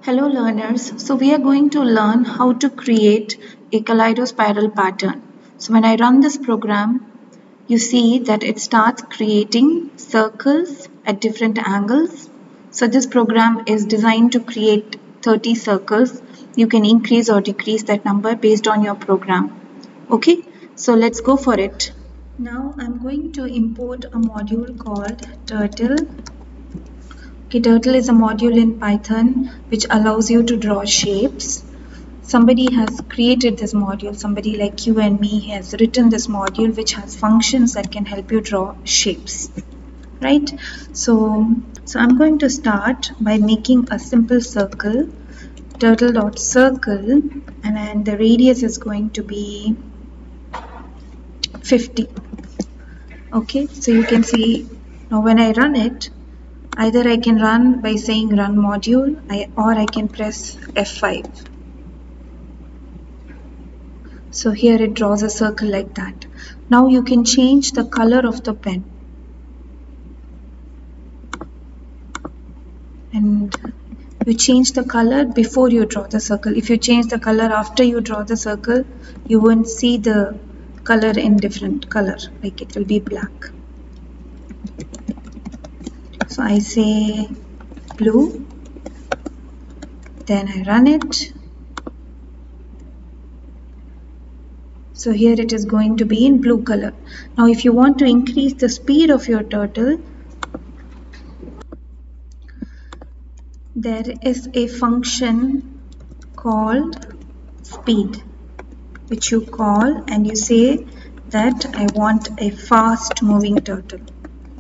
Hello learners, so we are going to learn how to create a Kaliedo-Spiral pattern. So when I run this program, you see that it starts creating circles at different angles. So this program is designed to create 30 circles. You can increase or decrease that number based on your program. Okay, so let's go for it. Now I'm going to import a module called turtle. Turtle is a module in Python which allows you to draw shapes. Somebody has created this module, somebody like you and me has written this module which has functions that can help you draw shapes, right? So I'm going to start by making a simple circle, turtle.circle, and then the radius is going to be 50. Okay, so you can see now when I run it, either I can run by saying run module or I can press F5. So here it draws a circle like that. Now you can change the color of the pen. And you change the color before you draw the circle. If you change the color after you draw the circle, you won't see the color in different color, like it will be black. So I say blue, then I run it. So here it is going to be in blue color. Now if you want to increase the speed of your turtle, there is a function called speed, which you call and you say that I want a fast moving turtle.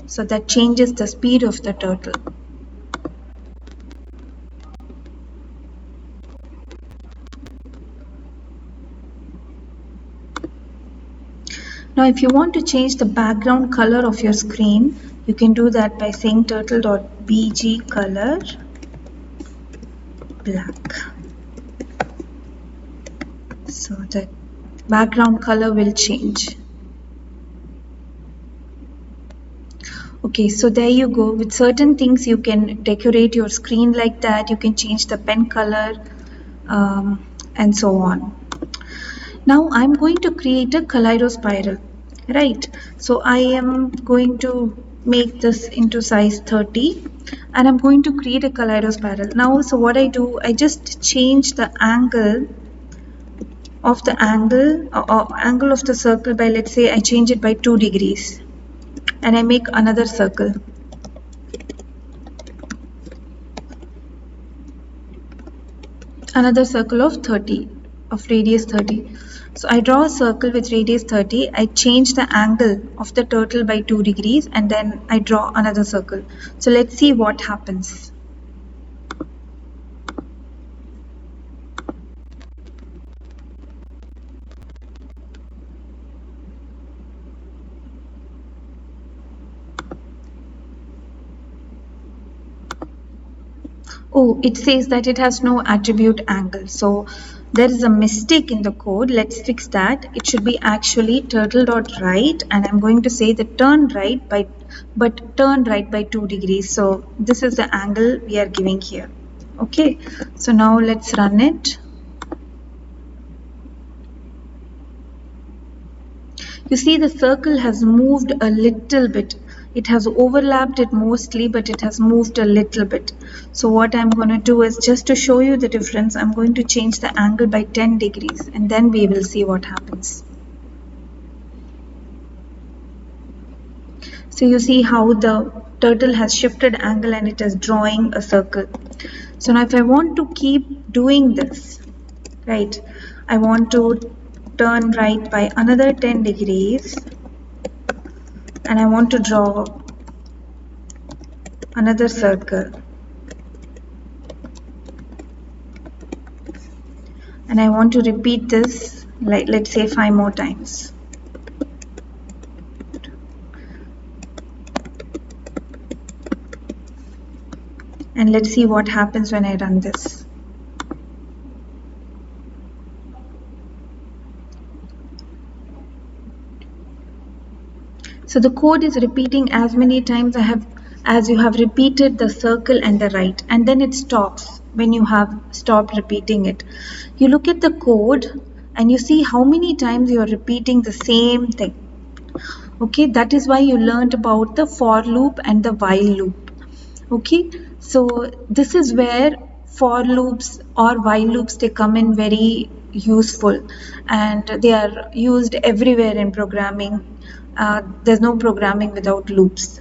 So that changes the speed of the turtle. Now if you want to change the background color of your screen, you can do that by saying turtle.bg color black. So the background color will change. Okay, so there you go. With certain things you can decorate your screen like that. You can change the pen color and so on. Now I'm going to create a Kaliedo-Spiral, right? So I am going to make this into size 30 and I'm going to create a Kaliedo-Spiral. Now, so what I do, I just change the angle of the angle of the circle by, let's say I change it by 2 degrees and I make another circle. Another circle of 30, of radius 30. So I draw a circle with radius 30, I change the angle of the turtle by 2 degrees and then I draw another circle. So let's see what happens. Oh, it says that it has no attribute angle. So there is a mistake in the code. Let's fix that. It should be actually turtle.right and I'm going to say the turn right by 2 degrees. So this is the angle we are giving here. Okay, so now let's run it. You see the circle has moved a little bit. It has overlapped it mostly, but it has moved a little bit. So what I'm going to do is, just to show you the difference, I'm going to change the angle by 10 degrees and then we will see what happens. So you see how the turtle has shifted angle and it is drawing a circle. So now if I want to keep doing this, right, I want to turn right by another 10 degrees and I want to draw another circle and I want to repeat this, like let's say 5 more times. And let's see what happens when I run this. So the code is repeating as many times as you have repeated the circle and the right, and then it stops. when you have stopped repeating it. You look at the code and you see how many times you are repeating the same thing. Okay, that is why you learned about the for loop and the while loop. Okay, so this is where for loops or while loops, they come in very useful, and they are used everywhere in programming. There's no programming without loops.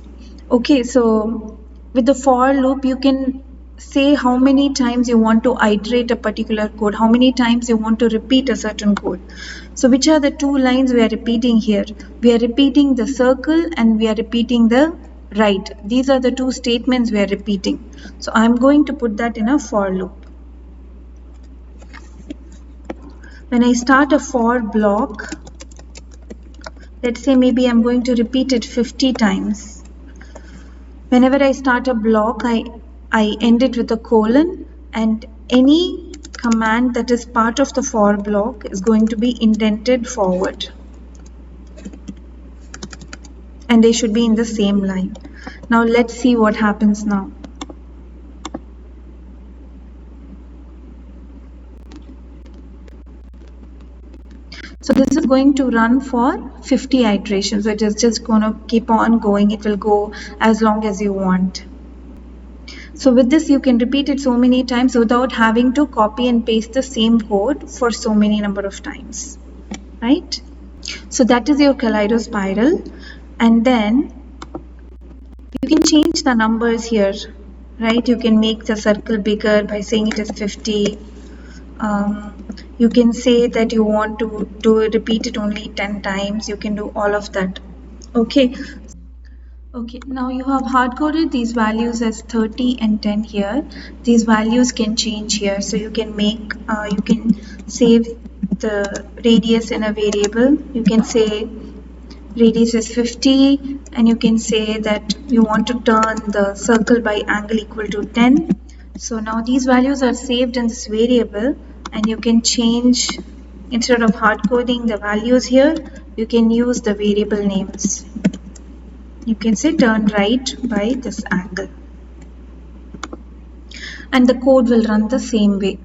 Okay, so with the for loop, you can say how many times you want to iterate a particular code, how many times you want to repeat a certain code. So which are the two lines we are repeating here? We are repeating the circle and we are repeating the right. These are the two statements we are repeating. So I'm going to put that in a for loop. When I start a for block, let's say maybe I'm going to repeat it 50 times. Whenever I start a block, I end it with a colon, and any command that is part of the for block is going to be indented forward. And they should be in the same line. Now let's see what happens now. So this is going to run for 50 iterations. So it is just going to keep on going. It will go as long as you want. So with this, you can repeat it so many times without having to copy and paste the same code for so many number of times, right? So that is your Kaliedo-Spiral. And then you can change the numbers here, right? You can make the circle bigger by saying it is 50. You can say that you want to repeat it only 10 times. You can do all of that. Okay. Okay, now you have hard-coded these values as 30 and 10 here. These values can change here. So you can you can save the radius in a variable. You can say radius is 50, and you can say that you want to turn the circle by angle equal to 10. So now these values are saved in this variable, and you can change, instead of hard coding the values here, you can use the variable names. You can say turn right by this angle, and the code will run the same way.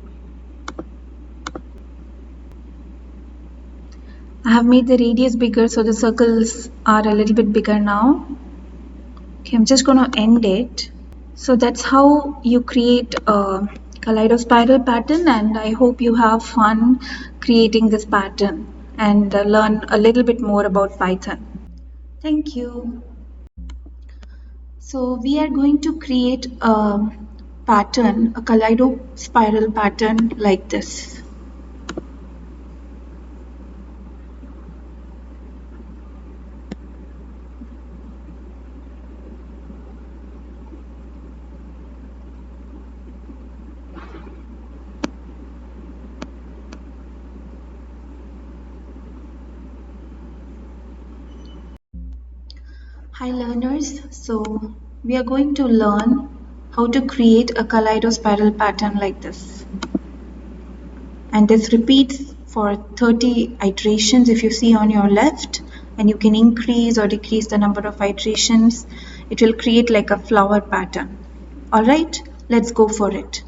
I have made the radius bigger, so the circles are a little bit bigger now. Okay, I'm just going to end it. So that's how you create a Kaliedo-Spiral pattern, and I hope you have fun creating this pattern and learn a little bit more about Python. Thank you. So we are going to create a pattern, a Kaliedo-Spiral pattern like this. Hi learners, so we are going to learn how to create a Kaliedo-Spiral pattern like this. And this repeats for 30 iterations if you see on your left, and you can increase or decrease the number of iterations. It will create like a flower pattern. Alright, let's go for it.